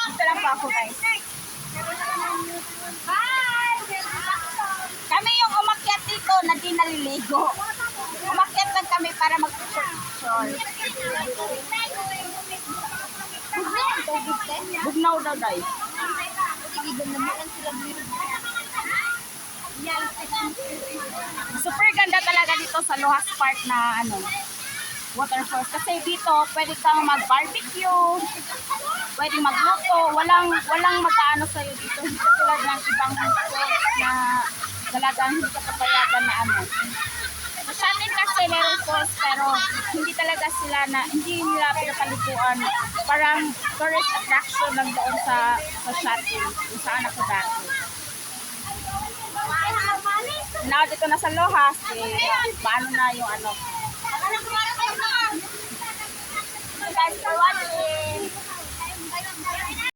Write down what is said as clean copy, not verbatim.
Dito lang po ako guys. Kami yung umakyat dito na di naliligo. Umakyat lang kami para mag-picture. Bugnaw daw guys. Super ganda talaga dito sa Lohas Park na waterfalls. Kasi dito pwede kang mag-barbecue, pwede magluto, walang mag-aano sa'yo dito. Hindi katulad ng ibang falls na talagang hindi ka papayagan na Sa atin kasi meron falls pero hindi talaga sila hindi nila pinapaliguan. Parang tourist attraction lang doon sa shuttle kung saan ako dati. Now dito na sa Lohas, paano na yung Thanks for watching!